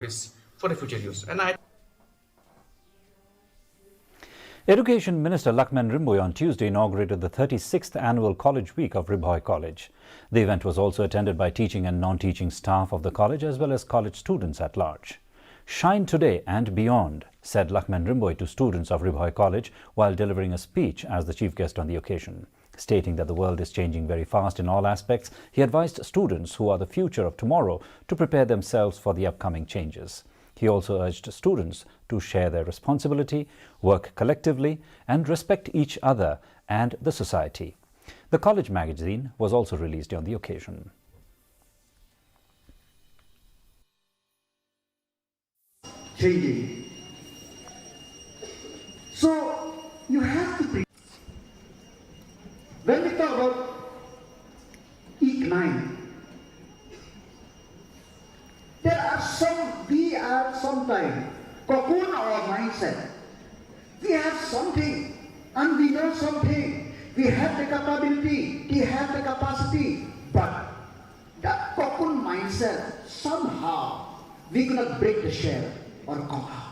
is for the future use. And I Education Minister Lakman Rimboy on Tuesday inaugurated the 36th annual College Week of Ribhoy College. The event was also attended by teaching and non-teaching staff of the college as well as college students at large. Shine today and beyond, said Lakman Rimboy to students of Ribhoy College while delivering a speech as the chief guest on the occasion. Stating that the world is changing very fast in all aspects, he advised students who are the future of tomorrow to prepare themselves for the upcoming changes. He also urged students to share their responsibility, work collectively, and respect each other and the society. The college magazine was also released on the occasion. Changing. So you have to when we talk about ignite, we are sometimes cocoon our mindset. We have something and we know something. We have the capability, we have the capacity, but that cocoon mindset somehow we cannot break the shell or conquer.